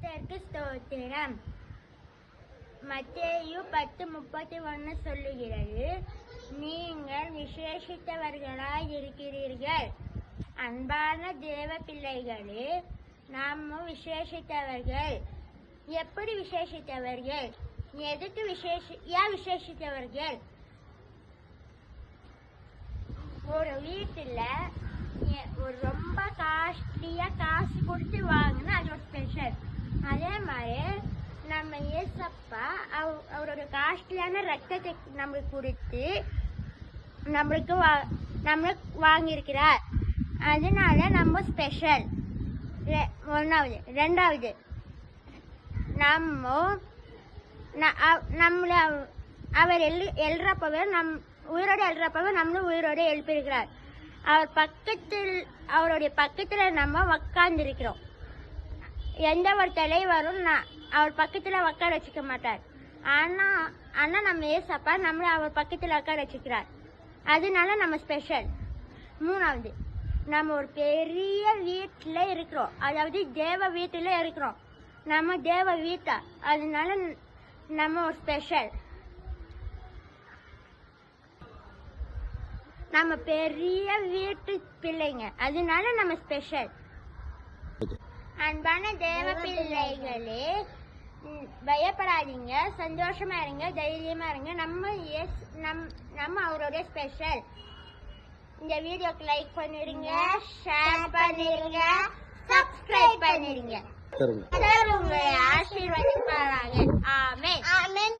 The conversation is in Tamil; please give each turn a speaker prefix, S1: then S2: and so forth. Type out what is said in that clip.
S1: கர்த்தருக்கு ஸ்தோத்திரம். மத்தேயு 10:31 சொல்லுகிறது, நீங்கள் விசேஷித்தவர்களாய் இருக்கிறீர்கள். அன்பான தேவ பிள்ளைகளே, நாம் விசேஷித்தவர்கள். எப்படி விசேஷித்தவர்கள்? எதுக்கு ஏன் விசேஷித்தவர்கள்? ஒரு வீட்டுல ஒரு ரொம்ப காஸ்ட்லியா காசு கொடுத்து வாங்கினா அது ஒரு ஸ்பெஷல். அதே மாதிரி நம்ம ஏசப்பா அவரோட காஸ்ட்லியான ரத்தத்தை நம்மளுக்கு கொடுத்து நம்மளுக்கு வாங்கியிருக்கிறார். அதனால நம்ம ஸ்பெஷல். ஒன்றாவது. ரெண்டாவது, நம்மள அவர் எழுறப்பவே உயிரோடு எழுறப்பவே நம்மளும் உயிரோடு எழுப்பியிருக்கிறார். அவருடைய பக்கத்துல நம்ம உக்காந்துருக்கிறோம். எந்த ஒரு தலைவரும் அவர் பக்கத்துல உட்கார வச்சுக்க மாட்டார். ஆனா நம்ம ஏசப்பா நம்மள அவர் பக்கத்துல உட்கார வச்சுக்கிறார். அதனால நம்ம ஸ்பெஷல். மூணாவது, நம்ம ஒரு பெரிய வீட்டுல இருக்கிறோம். அதாவது தேவ வீட்டுல இருக்கிறோம். நம்ம தேவ வீட்டா, அதனால நம்ம ஒரு ஸ்பெஷல். நம்ம பெரிய வீட்டு பிள்ளைங்க, அதனால நம்ம ஸ்பெஷல். அன்பான தேவ பிள்ளைகளே, பயப்படாதீங்க, சந்தோஷமா இருங்க, தைரியமா இருங்க. நம்ம அவரோட ஸ்பெஷல். இந்த வீடியோக்கு லைக் பண்ணிருங்க, ஷேர் பண்ணிருங்க, சப்ஸ்கிரைப் பண்ணிருங்க. உங்களை ஆசீர்வதிப்பாராங்க. ஆமென்.